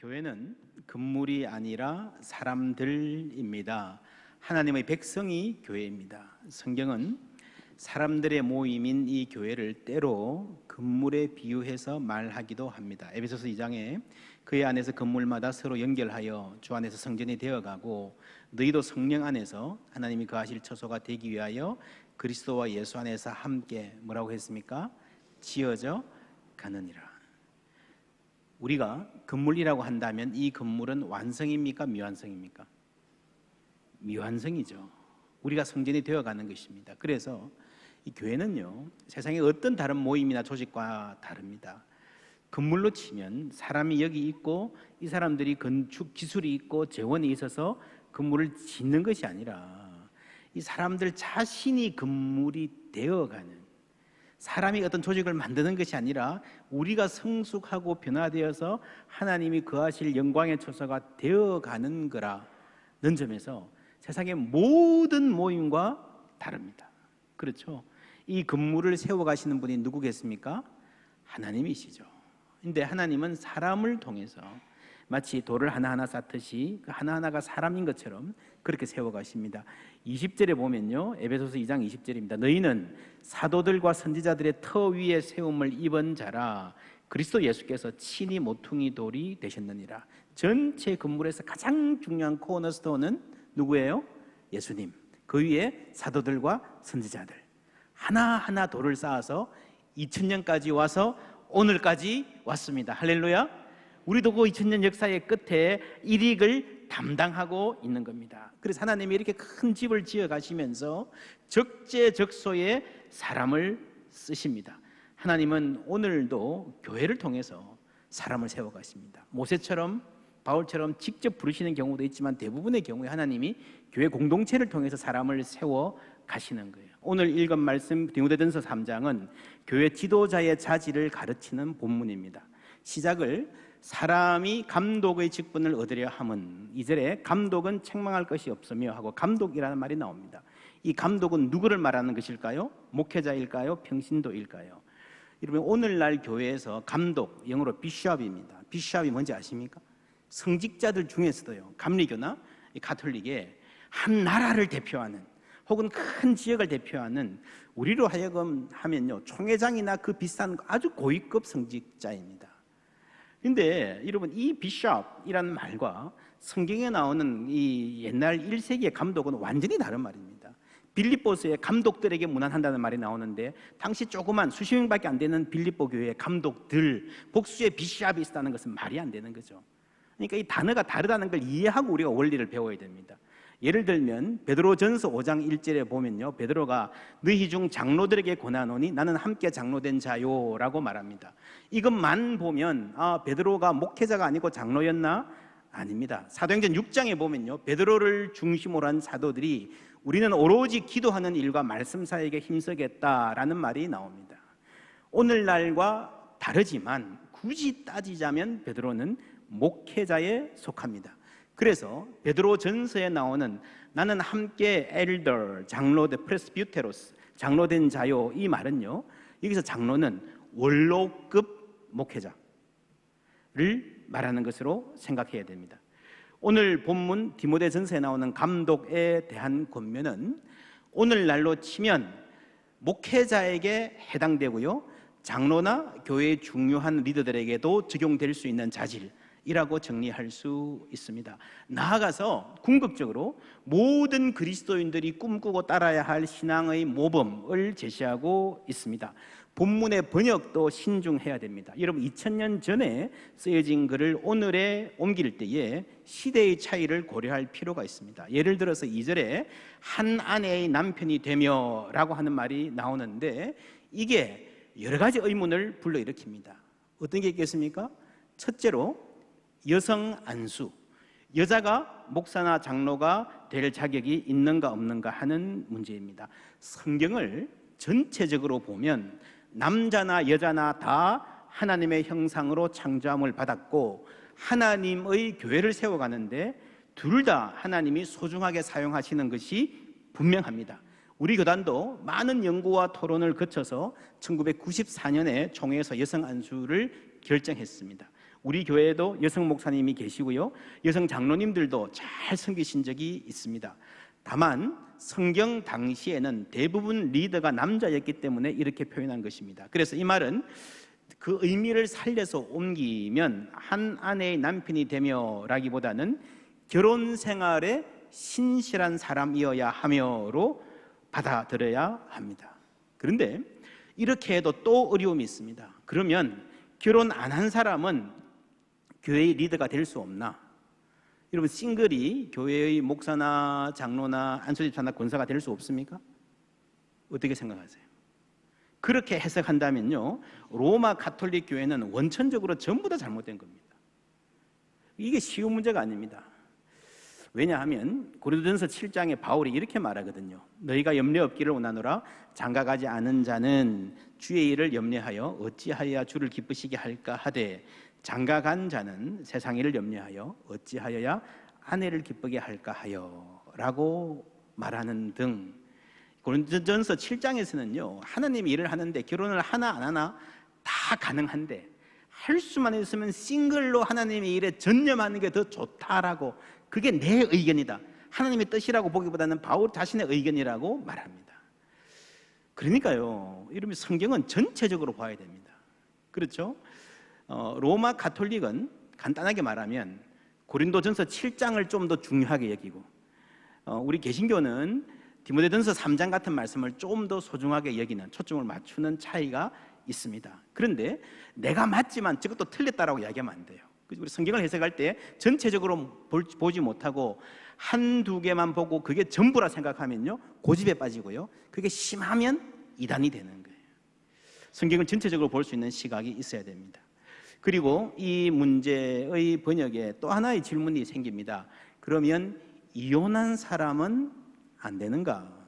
교회는 건물이 아니라 사람들입니다. 하나님의 백성이 교회입니다. 성경은 사람들의 모임인 이 교회를 때로 건물에 비유해서 말하기도 합니다. 에베소서 2장에 그의 안에서 건물마다 서로 연결하여 주 안에서 성전이 되어가고 너희도 성령 안에서 하나님이 거하실 처소가 되기 위하여 그리스도와 예수 안에서 함께 뭐라고 했습니까? 지어져 가느니라. 우리가 건물이라고 한다면 이 건물은 완성입니까? 미완성입니까? 미완성이죠. 우리가 성전이 되어가는 것입니다. 그래서 이 교회는요, 세상의 어떤 다른 모임이나 조직과 다릅니다. 건물로 치면 사람이 여기 있고 이 사람들이 건축 기술이 있고 재원이 있어서 건물을 짓는 것이 아니라 이 사람들 자신이 건물이 되어가는, 사람이 어떤 조직을 만드는 것이 아니라 우리가 성숙하고 변화되어서 하나님이 거하실 영광의 처소가 되어가는 거라는 점에서 세상의 모든 모임과 다릅니다. 그렇죠? 이 건물을 세워가시는 분이 누구겠습니까? 하나님이시죠. 근데 하나님은 사람을 통해서 마치 돌을 하나하나 쌓듯이 그 하나하나가 사람인 것처럼 그렇게 세워가십니다. 20절에 보면요, 에베소서 2장 20절입니다. 너희는 사도들과 선지자들의 터 위에 세움을 입은 자라 그리스도 예수께서 친히 모퉁이 돌이 되셨느니라. 전체 건물에서 가장 중요한 코너스톤은 누구예요? 예수님. 그 위에 사도들과 선지자들 하나하나 돌을 쌓아서 2000년까지 와서 오늘까지 왔습니다. 할렐루야. 우리도 그 2000년 역사의 끝에 일익을 담당하고 있는 겁니다. 그래서 하나님이 이렇게 큰 집을 지어 가시면서 적재적소에 사람을 쓰십니다. 하나님은 오늘도 교회를 통해서 사람을 세워 가십니다. 모세처럼 바울처럼 직접 부르시는 경우도 있지만 대부분의 경우에 하나님이 교회 공동체를 통해서 사람을 세워 가시는 거예요. 오늘 읽은 말씀 디모데전서 3장은 교회 지도자의 자질을 가르치는 본문입니다. 시작을 사람이 감독의 직분을 얻으려 함은, 2절에 감독은 책망할 것이 없으며 하고 감독이라는 말이 나옵니다. 이 감독은 누구를 말하는 것일까요? 목회자일까요? 평신도일까요? 여러분, 오늘날 교회에서 감독, 영어로 비숍입니다. 비숍이 뭔지 아십니까? 성직자들 중에서도요, 감리교나 가톨릭에 한 나라를 대표하는 혹은 큰 지역을 대표하는, 우리로 하여금 하면요, 총회장이나 그 비싼 아주 고위급 성직자입니다. 근데 여러분, 이 비숍이라는 말과 성경에 나오는 이 옛날 1세기의 감독은 완전히 다른 말입니다. 빌립보서에 감독들에게 문안한다는 말이 나오는데 당시 조그만 수십 명밖에 안 되는 빌립보 교회의 감독들, 복수의 비숍이 있었다는 것은 말이 안 되는 거죠. 그러니까 이 단어가 다르다는 걸 이해하고 우리가 원리를 배워야 됩니다. 예를 들면 베드로전서 5장 1절에 보면요, 베드로가 너희 중 장로들에게 권하노니 나는 함께 장로된 자요라고 말합니다. 이것만 보면 베드로가 목회자가 아니고 장로였나? 아닙니다. 사도행전 6장에 보면요, 베드로를 중심으로 한 사도들이 우리는 오로지 기도하는 일과 말씀 사역에 힘쓰겠다라는 말이 나옵니다. 오늘날과 다르지만 굳이 따지자면 베드로는 목회자에 속합니다. 그래서 베드로 전서에 나오는 나는 함께 엘더, 장로대, 프레스비테로스, 장로된 자요, 이 말은요, 여기서 장로는 원로급 목회자를 말하는 것으로 생각해야 됩니다. 오늘 본문 디모데전서에 나오는 감독에 대한 권면은 오늘날로 치면 목회자에게 해당되고요, 장로나 교회의 중요한 리더들에게도 적용될 수 있는 자질 이라고 정리할 수 있습니다. 나아가서 궁극적으로 모든 그리스도인들이 꿈꾸고 따라야 할 신앙의 모범을 제시하고 있습니다. 본문의 번역도 신중해야 됩니다. 여러분, 2000년 전에 쓰여진 글을 오늘에 옮길 때에 시대의 차이를 고려할 필요가 있습니다. 예를 들어서 2절에 한 아내의 남편이 되며 라고 하는 말이 나오는데 이게 여러 가지 의문을 불러일으킵니다. 어떤 게 있겠습니까? 첫째로 여성 안수, 여자가 목사나 장로가 될 자격이 있는가 없는가 하는 문제입니다. 성경을 전체적으로 보면 남자나 여자나 다 하나님의 형상으로 창조함을 받았고 하나님의 교회를 세워가는데 둘 다 하나님이 소중하게 사용하시는 것이 분명합니다. 우리 교단도 많은 연구와 토론을 거쳐서 1994년에 총회에서 여성 안수를 결정했습니다. 우리 교회에도 여성 목사님이 계시고요, 여성 장로님들도 잘 섬기신 적이 있습니다. 다만 성경 당시에는 대부분 리더가 남자였기 때문에 이렇게 표현한 것입니다. 그래서 이 말은 그 의미를 살려서 옮기면 한 아내의 남편이 되며라기보다는 결혼 생활에 신실한 사람이어야 하며로 받아들여야 합니다. 그런데 이렇게 해도 또 어려움이 있습니다. 그러면 결혼 안 한 사람은 교회의 리더가 될 수 없나? 여러분, 싱글이 교회의 목사나 장로나 안수집사나 권사가 될 수 없습니까? 어떻게 생각하세요? 그렇게 해석한다면요, 로마 가톨릭 교회는 원천적으로 전부 다 잘못된 겁니다. 이게 쉬운 문제가 아닙니다. 왜냐하면 고린도전서 7장에 바울이 이렇게 말하거든요. 너희가 염려 없기를 원하노라. 장가가지 않은 자는 주의 일을 염려하여 어찌하여야 주를 기쁘시게 할까 하되, 장가간 자는 세상 일을 염려하여 어찌하여야 아내를 기쁘게 할까 하여 라고 말하는 등, 고린도전서 7장에서는요 하나님이 일을 하는데 결혼을 하나 안 하나 다 가능한데 할 수만 있으면 싱글로 하나님의 일에 전념하는 게 더 좋다라고, 그게 내 의견이다, 하나님의 뜻이라고 보기보다는 바울 자신의 의견이라고 말합니다. 그러니까요, 이러면 성경은 전체적으로 봐야 됩니다. 그렇죠? 로마 가톨릭은 간단하게 말하면 고린도전서 7장을 좀 더 중요하게 여기고, 우리 개신교는 디모데전서 3장 같은 말씀을 좀 더 소중하게 여기는, 초점을 맞추는 차이가 있습니다. 그런데 내가 맞지만 저것도 틀렸다라고 이야기하면 안 돼요. 우리 성경을 해석할 때 전체적으로 보지 못하고 한두 개만 보고 그게 전부라 생각하면요 고집에 빠지고요, 그게 심하면 이단이 되는 거예요. 성경을 전체적으로 볼 수 있는 시각이 있어야 됩니다. 그리고 이 문제의 번역에 또 하나의 질문이 생깁니다. 그러면 이혼한 사람은 안 되는가?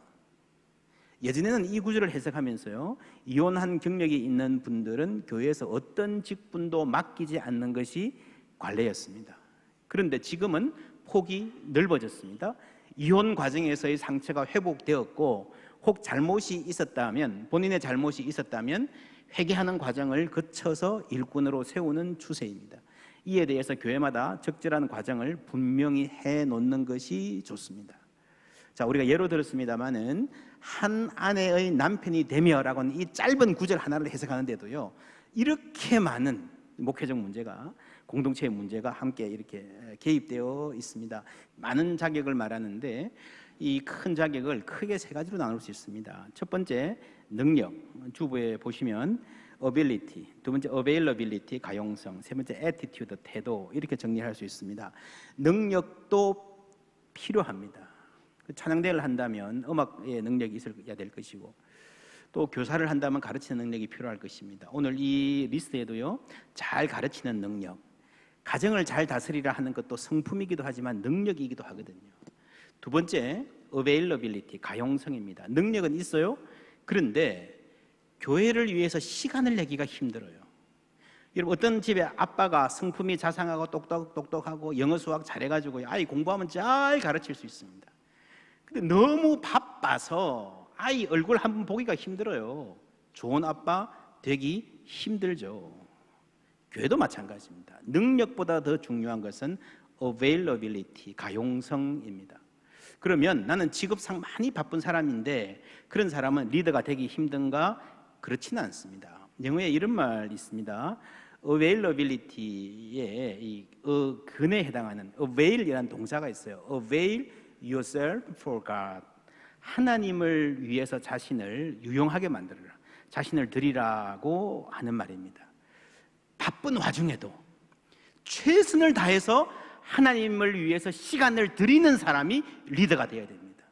예전에는 이 구절을 해석하면서요, 이혼한 경력이 있는 분들은 교회에서 어떤 직분도 맡기지 않는 것이 관례였습니다. 그런데 지금은 폭이 넓어졌습니다. 이혼 과정에서의 상처가 회복되었고, 혹 잘못이 있었다면, 본인의 잘못이 있었다면 회개하는 과정을 거쳐서 일꾼으로 세우는 추세입니다. 이에 대해서 교회마다 적절한 과정을 분명히 해놓는 것이 좋습니다. 자, 우리가 예로 들었습니다마는 한 아내의 남편이 되며라고는 이 짧은 구절 하나를 해석하는데도요, 이렇게 많은 목회적 문제가, 공동체의 문제가 함께 이렇게 개입되어 있습니다. 많은 자격을 말하는데 이 큰 자격을 크게 세 가지로 나눌 수 있습니다. 첫 번째, 능력, 주부에 보시면 ability, 두 번째 availability, 가용성, 세 번째 attitude, 태도, 이렇게 정리할 수 있습니다. 능력도 필요합니다. 찬양대회를 한다면 음악의 능력이 있어야 될 것이고, 또 교사를 한다면 가르치는 능력이 필요할 것입니다. 오늘 이 리스트에도요, 잘 가르치는 능력, 가정을 잘 다스리라 하는 것도 성품이기도 하지만 능력이기도 하거든요. 두 번째, availability, 가용성입니다. 능력은 있어요. 그런데 교회를 위해서 시간을 내기가 힘들어요. 여러분, 어떤 집에 아빠가 성품이 자상하고 똑똑하고 영어 수학 잘해가지고 아이 공부하면 잘 가르칠 수 있습니다. 근데 너무 바빠서 아이 얼굴 한번 보기가 힘들어요. 좋은 아빠 되기 힘들죠. 교회도 마찬가지입니다. 능력보다 더 중요한 것은 availability, 가용성입니다. 그러면 나는 직업상 많이 바쁜 사람인데 그런 사람은 리더가 되기 힘든가? 그렇지는 않습니다. 영어에 이런 말이 있습니다. availability의 이 근에 해당하는 avail이라는 동사가 있어요. avail yourself for God. 하나님을 위해서 자신을 유용하게 만들어라, 자신을 드리라고 하는 말입니다. 바쁜 와중에도 최선을 다해서 하나님을 위해서 시간을 드리는 사람이 리더가 되어야 됩니다.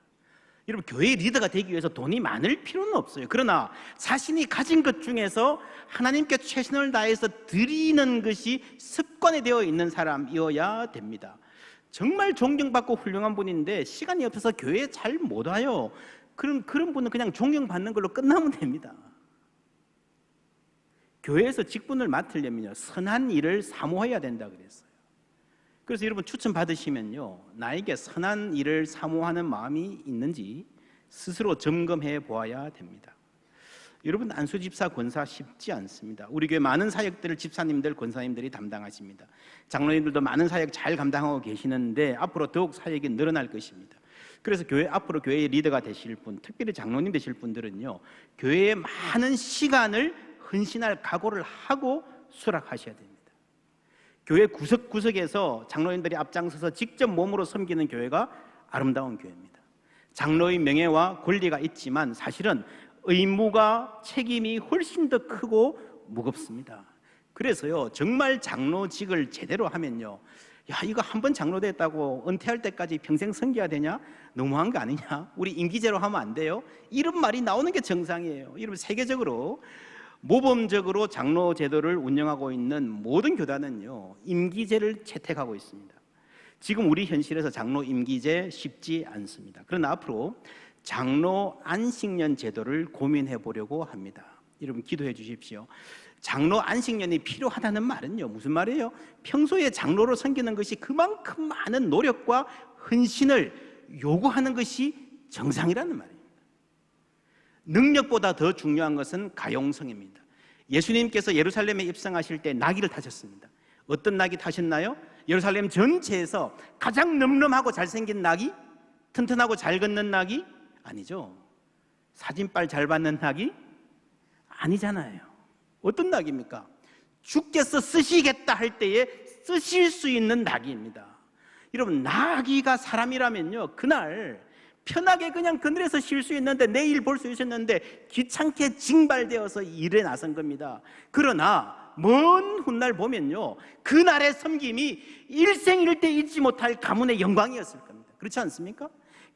여러분, 교회의 리더가 되기 위해서 돈이 많을 필요는 없어요. 그러나 자신이 가진 것 중에서 하나님께 최선을 다해서 드리는 것이 습관이 되어 있는 사람이어야 됩니다. 정말 존경받고 훌륭한 분인데 시간이 없어서 교회에 잘 못 와요. 그런 분은 그냥 존경받는 걸로 끝나면 됩니다. 교회에서 직분을 맡으려면요, 선한 일을 사모해야 된다 그랬어요. 그래서 여러분, 추천 받으시면요, 나에게 선한 일을 사모하는 마음이 있는지 스스로 점검해 보아야 됩니다. 여러분, 안수 집사 권사 쉽지 않습니다. 우리 교회 많은 사역들을 집사님들, 권사님들이 담당하십니다. 장로님들도 많은 사역 잘 감당하고 계시는데 앞으로 더욱 사역이 늘어날 것입니다. 그래서 앞으로 교회의 리더가 되실 분, 특별히 장로님 되실 분들은요, 교회에 많은 시간을 헌신할 각오를 하고 수락하셔야 됩니다. 교회 구석구석에서 장로님들이 앞장서서 직접 몸으로 섬기는 교회가 아름다운 교회입니다. 장로의 명예와 권리가 있지만 사실은 의무가, 책임이 훨씬 더 크고 무겁습니다. 그래서요, 정말 장로직을 제대로 하면요, 야, 이거 한번 장로 됐다고 은퇴할 때까지 평생 섬겨야 되냐? 너무한 거 아니냐? 우리 임기제로 하면 안 돼요? 이런 말이 나오는 게 정상이에요. 여러분, 세계적으로 모범적으로 장로 제도를 운영하고 있는 모든 교단은요, 임기제를 채택하고 있습니다. 지금 우리 현실에서 장로 임기제 쉽지 않습니다. 그러나 앞으로 장로 안식년 제도를 고민해 보려고 합니다. 여러분, 기도해 주십시오. 장로 안식년이 필요하다는 말은요, 무슨 말이에요? 평소에 장로로 섬기는 것이 그만큼 많은 노력과 헌신을 요구하는 것이 정상이라는 말입니다. 능력보다 더 중요한 것은 가용성입니다. 예수님께서 예루살렘에 입성하실 때 나귀를 타셨습니다. 어떤 나귀 타셨나요? 예루살렘 전체에서 가장 늠름하고 잘생긴 나귀? 튼튼하고 잘 걷는 나귀? 아니죠. 사진빨 잘 받는 나귀? 아니잖아요. 어떤 나귀입니까? 주께서 쓰시겠다 할 때에 쓰실 수 있는 나귀입니다. 여러분, 나귀가 사람이라면요, 그날 편하게 그냥 그늘에서 쉴 수 있는데, 내일 볼 수 있었는데 귀찮게 징발되어서 일에 나선 겁니다. 그러나 먼 훗날 보면요, 그날의 섬김이 일생일대 잊지 못할 가문의 영광이었을 겁니다. 그렇지 않습니까?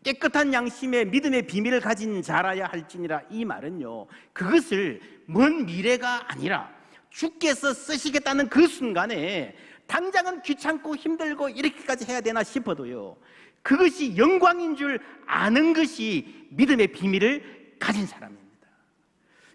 깨끗한 양심의 믿음의 비밀을 가진 자라야 할지니라, 이 말은요, 그것을 먼 미래가 아니라 주께서 쓰시겠다는 그 순간에, 당장은 귀찮고 힘들고 이렇게까지 해야 되나 싶어도요, 그것이 영광인 줄 아는 것이 믿음의 비밀을 가진 사람입니다.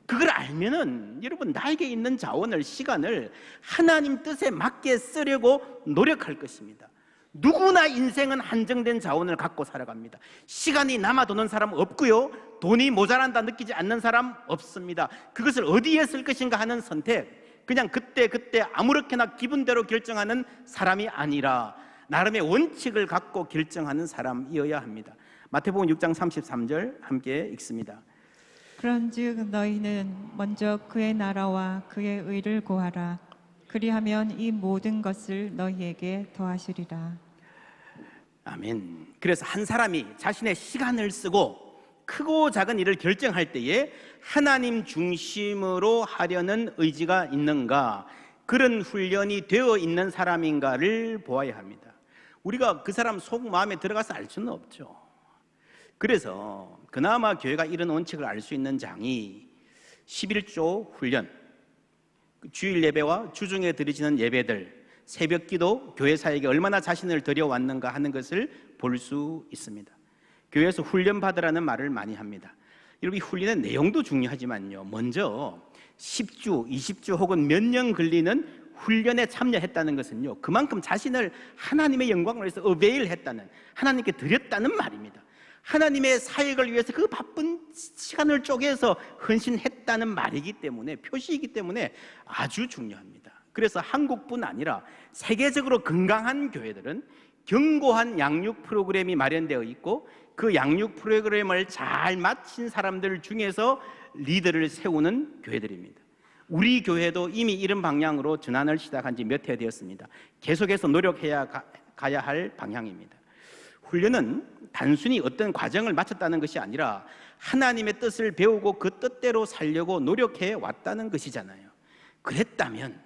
그걸 알면은 여러분, 나에게 있는 자원을, 시간을 하나님 뜻에 맞게 쓰려고 노력할 것입니다. 누구나 인생은 한정된 자원을 갖고 살아갑니다. 시간이 남아 도는 사람 없고요, 돈이 모자란다 느끼지 않는 사람 없습니다. 그것을 어디에 쓸 것인가 하는 선택, 그냥 그때 아무렇게나 기분대로 결정하는 사람이 아니라 나름의 원칙을 갖고 결정하는 사람이어야 합니다. 마태복음 6장 33절 함께 읽습니다. 그런즉 너희는 먼저 그의 나라와 그의 의를 구하라. 그리하면 이 모든 것을 너희에게 더하시리라. 아멘. 그래서 한 사람이 자신의 시간을 쓰고 크고 작은 일을 결정할 때에 하나님 중심으로 하려는 의지가 있는가, 그런 훈련이 되어 있는 사람인가를 보아야 합니다. 우리가 그 사람 속 마음에 들어가서 알 수는 없죠. 그래서 그나마 교회가 이런 원칙을 알 수 있는 장이 11조 훈련, 주일 예배와 주중에 드리지는 예배들, 새벽 기도, 교회 사역에 얼마나 자신을 들여왔는가 하는 것을 볼 수 있습니다. 교회에서 훈련 받으라는 말을 많이 합니다. 여러분, 이 훈련의 내용도 중요하지만요, 먼저 10주, 20주 혹은 몇 년 걸리는 훈련에 참여했다는 것은요, 그만큼 자신을 하나님의 영광을 위해서 어베일했다는, 하나님께 드렸다는 말입니다. 하나님의 사역을 위해서 그 바쁜 시간을 쪼개서 헌신했다는 말이기 때문에, 표시이기 때문에 아주 중요합니다. 그래서 한국뿐 아니라 세계적으로 건강한 교회들은 견고한 양육 프로그램이 마련되어 있고, 그 양육 프로그램을 잘 마친 사람들 중에서 리더를 세우는 교회들입니다. 우리 교회도 이미 이런 방향으로 전환을 시작한 지 몇 해 되었습니다. 계속해서 노력해야 가야 할 방향입니다. 훈련은 단순히 어떤 과정을 마쳤다는 것이 아니라 하나님의 뜻을 배우고 그 뜻대로 살려고 노력해 왔다는 것이잖아요. 그랬다면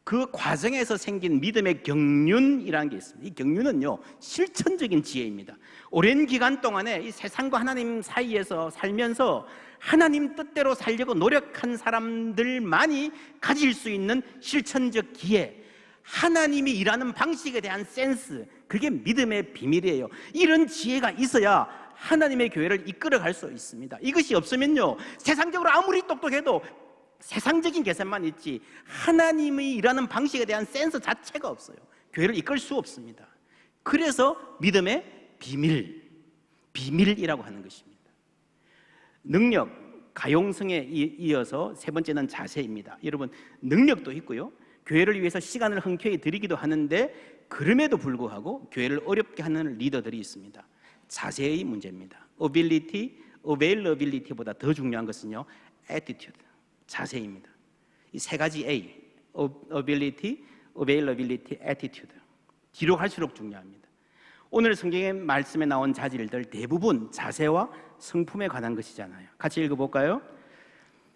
그 과정에서 생긴 믿음의 경륜이라는 게 있습니다. 이 경륜은요, 실천적인 지혜입니다. 오랜 기간 동안에 이 세상과 하나님 사이에서 살면서 하나님 뜻대로 살려고 노력한 사람들만이 가질 수 있는 실천적 기회, 하나님이 일하는 방식에 대한 센스, 그게 믿음의 비밀이에요. 이런 지혜가 있어야 하나님의 교회를 이끌어갈 수 있습니다. 이것이 없으면요, 세상적으로 아무리 똑똑해도 세상적인 계산만 있지 하나님이 일하는 방식에 대한 센스 자체가 없어요. 교회를 이끌 수 없습니다. 그래서 믿음의 비밀이라고 하는 것입니다. 능력, 가용성에 이어서 세 번째는 자세입니다. 여러분, 능력도 있고요, 교회를 위해서 시간을 흔쾌히 드리기도 하는데 그럼에도 불구하고 교회를 어렵게 하는 리더들이 있습니다. 자세의 문제입니다. ability, availability보다 더 중요한 것은요, attitude, 자세입니다. 이 세 가지 A, ability, availability, attitude, 뒤로 갈수록 중요합니다. 오늘 성경의 말씀에 나온 자질들 대부분 자세와 성품에 관한 것이잖아요. 같이 읽어볼까요?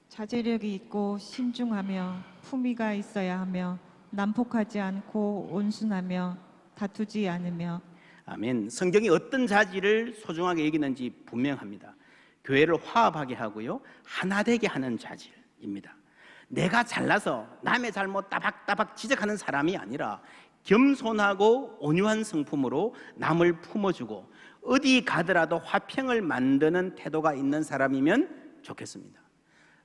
자제력이 있고 신중하며 품위가 있어야 하며 난폭하지 않고 온순하며 다투지 않으며. 아멘. 성경이 어떤 자질을 소중하게 여기는지 분명합니다. 교회를 화합하게 하고요, 하나 되게 하는 자질입니다. 내가 잘나서 남의 잘못 따박따박 지적하는 사람이 아니라 겸손하고 온유한 성품으로 남을 품어주고 어디 가더라도 화평을 만드는 태도가 있는 사람이면 좋겠습니다.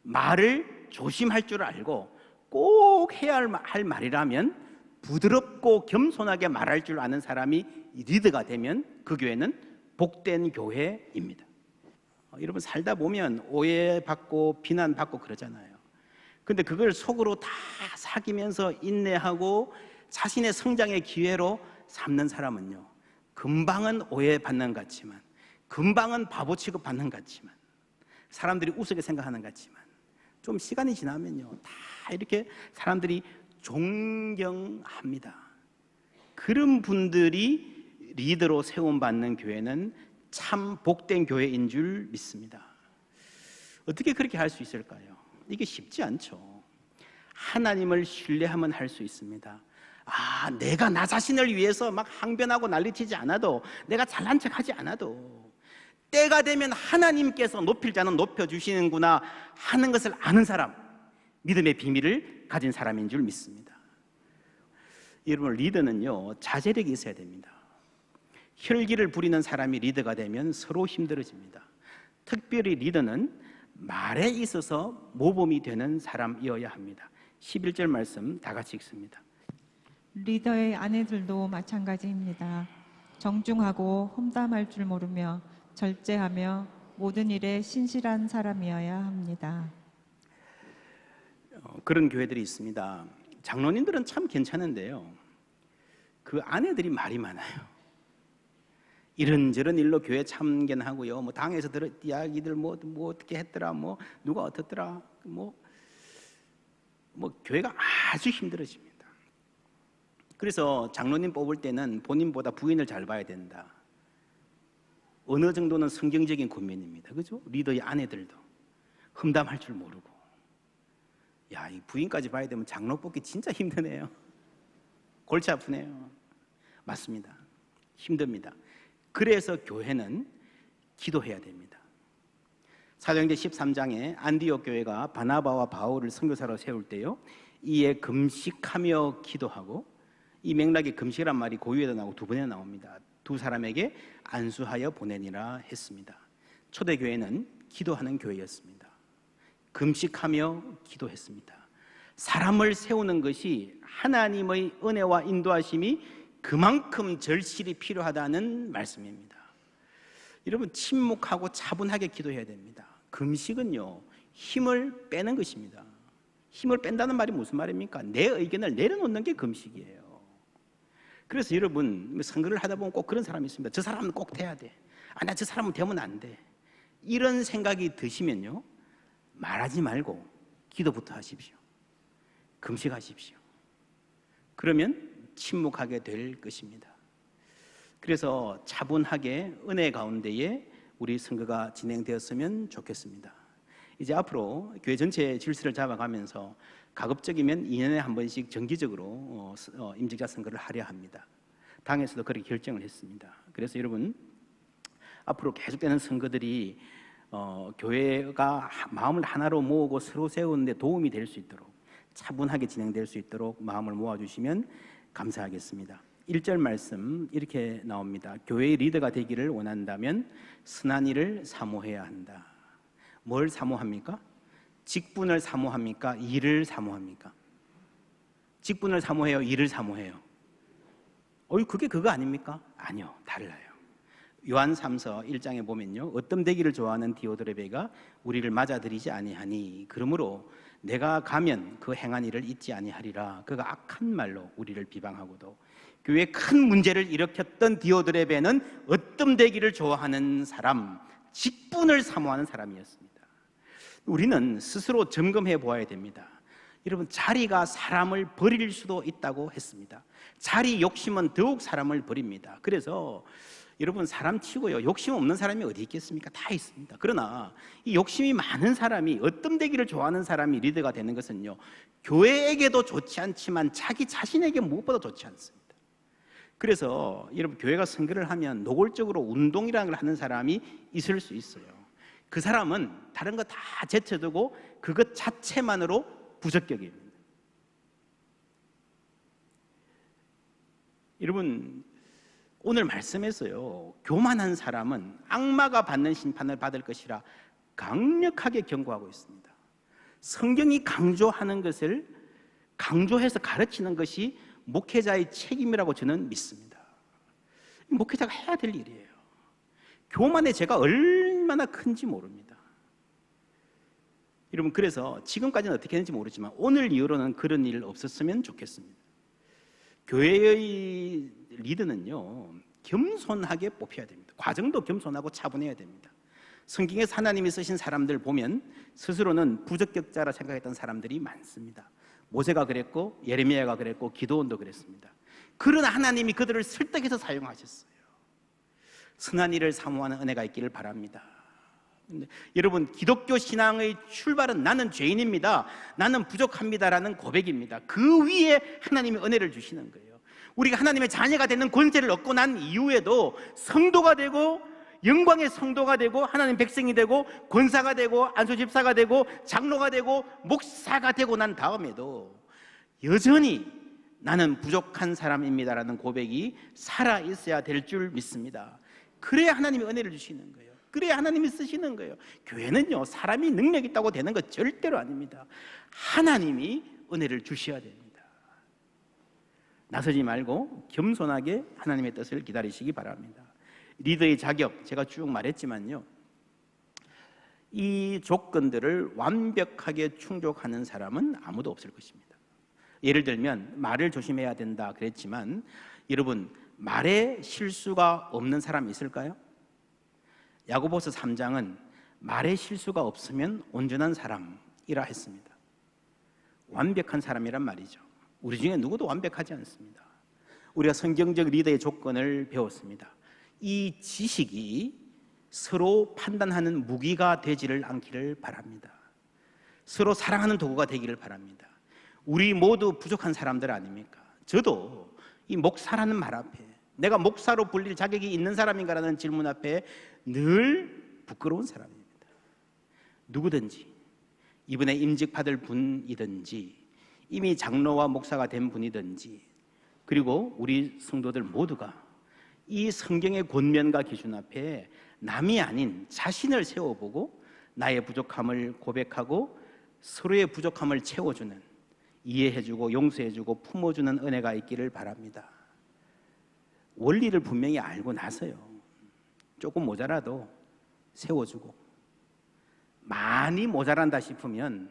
말을 조심할 줄 알고 꼭 해야 할 말이라면 부드럽고 겸손하게 말할 줄 아는 사람이 리더가 되면 그 교회는 복된 교회입니다. 여러분, 살다 보면 오해받고 비난받고 그러잖아요. 근데 그걸 속으로 다 사귀면서 인내하고 자신의 성장의 기회로 삼는 사람은요, 금방은 오해받는 것 같지만, 금방은 바보 취급받는 것 같지만, 사람들이 우습게 생각하는 것 같지만, 좀 시간이 지나면요, 다 이렇게 사람들이 존경합니다. 그런 분들이 리더로 세움받는 교회는 참 복된 교회인 줄 믿습니다. 어떻게 그렇게 할 수 있을까요? 이게 쉽지 않죠. 하나님을 신뢰하면 할 수 있습니다. 내가 나 자신을 위해서 막 항변하고 난리치지 않아도, 내가 잘난 척하지 않아도 때가 되면 하나님께서 높일 자는 높여주시는구나 하는 것을 아는 사람, 믿음의 비밀을 가진 사람인 줄 믿습니다. 여러분, 리더는요, 자제력이 있어야 됩니다. 혈기를 부리는 사람이 리더가 되면 서로 힘들어집니다. 특별히 리더는 말에 있어서 모범이 되는 사람이어야 합니다. 11절 말씀 다 같이 읽습니다. 리더의 아내들도 마찬가지입니다. 정중하고 험담할 줄 모르며 절제하며 모든 일에 신실한 사람이어야 합니다. 그런 교회들이 있습니다. 장로님들은 참 괜찮은데요, 그 아내들이 말이 많아요. 이런저런 일로 교회 참견하고요, 뭐 당에서 들은 이야기들 뭐 어떻게 했더라, 뭐 누가 어떻더라, 뭐 교회가 아주 힘들어집니다. 그래서 장로님 뽑을 때는 본인보다 부인을 잘 봐야 된다. 어느 정도는 성경적인 권면입니다. 그죠? 리더의 아내들도 험담할 줄 모르고, 이 부인까지 봐야 되면 장로 뽑기 진짜 힘드네요. 골치 아프네요. 맞습니다. 힘듭니다. 그래서 교회는 기도해야 됩니다. 사도행전 13장에 안디옥 교회가 바나바와 바울을 선교사로 세울 때요, 이에 금식하며 기도하고, 이 맥락에 금식이란 말이 고유에도 나오고 두 번이나 나옵니다. 두 사람에게 안수하여 보내니라 했습니다. 초대교회는 기도하는 교회였습니다. 금식하며 기도했습니다. 사람을 세우는 것이 하나님의 은혜와 인도하심이 그만큼 절실히 필요하다는 말씀입니다. 여러분, 침묵하고 차분하게 기도해야 됩니다. 금식은요, 힘을 빼는 것입니다. 힘을 뺀다는 말이 무슨 말입니까? 내 의견을 내려놓는 게 금식이에요. 그래서 여러분, 선거를 하다 보면 꼭 그런 사람이 있습니다. 저 사람은 꼭 돼야 돼. 나 저 사람은 되면 안 돼. 이런 생각이 드시면요, 말하지 말고 기도부터 하십시오. 금식하십시오. 그러면 침묵하게 될 것입니다. 그래서 차분하게 은혜 가운데에 우리 선거가 진행되었으면 좋겠습니다. 이제 앞으로 교회 전체의 질서를 잡아가면서 가급적이면 2년에 한 번씩 정기적으로 임직자 선거를 하려 합니다. 당에서도 그렇게 결정을 했습니다. 그래서 여러분, 앞으로 계속되는 선거들이 교회가 마음을 하나로 모으고 서로 세우는데 도움이 될 수 있도록, 차분하게 진행될 수 있도록 마음을 모아주시면 감사하겠습니다. 1절 말씀 이렇게 나옵니다. 교회의 리더가 되기를 원한다면 선한 일을 사모해야 한다. 뭘 사모합니까? 직분을 사모합니까? 일을 사모합니까? 직분을 사모해요? 일을 사모해요? 그게 그거 아닙니까? 아니요, 달라요. 요한 3서 1장에 보면요, 어떤 되기를 좋아하는 디오드레베가 우리를 맞아들이지 아니하니 그러므로 내가 가면 그 행한 일을 잊지 아니하리라. 그가 악한 말로 우리를 비방하고도. 교회에 큰 문제를 일으켰던 디오드레베는 어떤 되기를 좋아하는 사람, 직분을 사모하는 사람이었습니다. 우리는 스스로 점검해 보아야 됩니다. 여러분, 자리가 사람을 버릴 수도 있다고 했습니다. 자리 욕심은 더욱 사람을 버립니다. 그래서 여러분, 사람 치고요, 욕심 없는 사람이 어디 있겠습니까? 다 있습니다. 그러나 이 욕심이 많은 사람이, 어떤 되기를 좋아하는 사람이 리더가 되는 것은요, 교회에게도 좋지 않지만 자기 자신에게 무엇보다 좋지 않습니다. 그래서 여러분, 교회가 선거를 하면 노골적으로 운동이라는 걸 하는 사람이 있을 수 있어요. 그 사람은 다른 거 다 제쳐두고 그것 자체만으로 부적격입니다. 여러분, 오늘 말씀에서요, 교만한 사람은 악마가 받는 심판을 받을 것이라 강력하게 경고하고 있습니다. 성경이 강조하는 것을 강조해서 가르치는 것이 목회자의 책임이라고 저는 믿습니다. 목회자가 해야 될 일이에요. 교만의 죄가 얼마나 큰지 모릅니다. 여러분, 그래서 지금까지는 어떻게 했는지 모르지만 오늘 이후로는 그런 일 없었으면 좋겠습니다. 교회의 리더는요, 겸손하게 뽑혀야 됩니다. 과정도 겸손하고 차분해야 됩니다. 성경에 하나님이 쓰신 사람들 보면 스스로는 부적격자라 생각했던 사람들이 많습니다. 모세가 그랬고 예레미야가 그랬고 기드온도 그랬습니다. 그러나 하나님이 그들을 설득해서 사용하셨어요. 선한 일을 사모하는 은혜가 있기를 바랍니다. 여러분, 기독교 신앙의 출발은 나는 죄인입니다, 나는 부족합니다라는 고백입니다. 그 위에 하나님이 은혜를 주시는 거예요. 우리가 하나님의 자녀가 되는 권세를 얻고 난 이후에도 성도가 되고 영광의 성도가 되고 하나님 백성이 되고 권사가 되고 안수집사가 되고 장로가 되고 목사가 되고 난 다음에도 여전히 나는 부족한 사람입니다라는 고백이 살아있어야 될 줄 믿습니다. 그래야 하나님이 은혜를 주시는 거예요. 그래야 하나님이 쓰시는 거예요. 교회는요, 사람이 능력 있다고 되는 것 절대로 아닙니다. 하나님이 은혜를 주셔야 됩니다. 나서지 말고 겸손하게 하나님의 뜻을 기다리시기 바랍니다. 리더의 자격, 제가 쭉 말했지만요, 이 조건들을 완벽하게 충족하는 사람은 아무도 없을 것입니다. 예를 들면 말을 조심해야 된다 그랬지만, 여러분, 말에 실수가 없는 사람이 있을까요? 야고보서 3장은 말에 실수가 없으면 온전한 사람이라 했습니다. 완벽한 사람이란 말이죠. 우리 중에 누구도 완벽하지 않습니다. 우리가 성경적 리더의 조건을 배웠습니다. 이 지식이 서로 판단하는 무기가 되지를 않기를 바랍니다. 서로 사랑하는 도구가 되기를 바랍니다. 우리 모두 부족한 사람들 아닙니까? 저도 이 목사라는 말 앞에, 내가 목사로 불릴 자격이 있는 사람인가라는 질문 앞에 늘 부끄러운 사람입니다. 누구든지, 이번에 임직 받을 분이든지 이미 장로와 목사가 된 분이든지, 그리고 우리 성도들 모두가 이 성경의 권면과 기준 앞에 남이 아닌 자신을 세워보고 나의 부족함을 고백하고 서로의 부족함을 채워주는, 이해해주고 용서해주고 품어주는 은혜가 있기를 바랍니다. 원리를 분명히 알고 나서요, 조금 모자라도 세워주고, 많이 모자란다 싶으면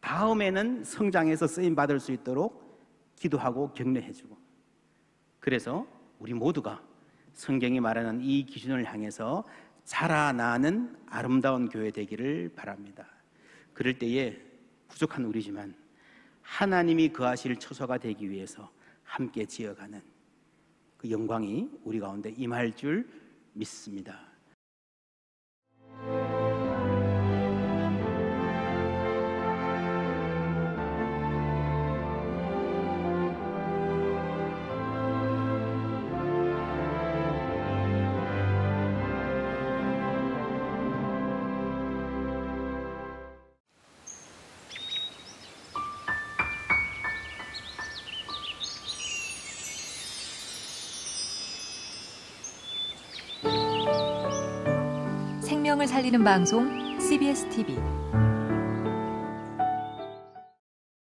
다음에는 성장해서 쓰임 받을 수 있도록 기도하고 격려해주고, 그래서 우리 모두가 성경이 말하는 이 기준을 향해서 자라나는 아름다운 교회 되기를 바랍니다. 그럴 때에 부족한 우리지만 하나님이 거하실 처소가 되기 위해서 함께 지어가는 그 영광이 우리 가운데 임할 줄 믿습니다. 생명을 살리는 방송 CBS TV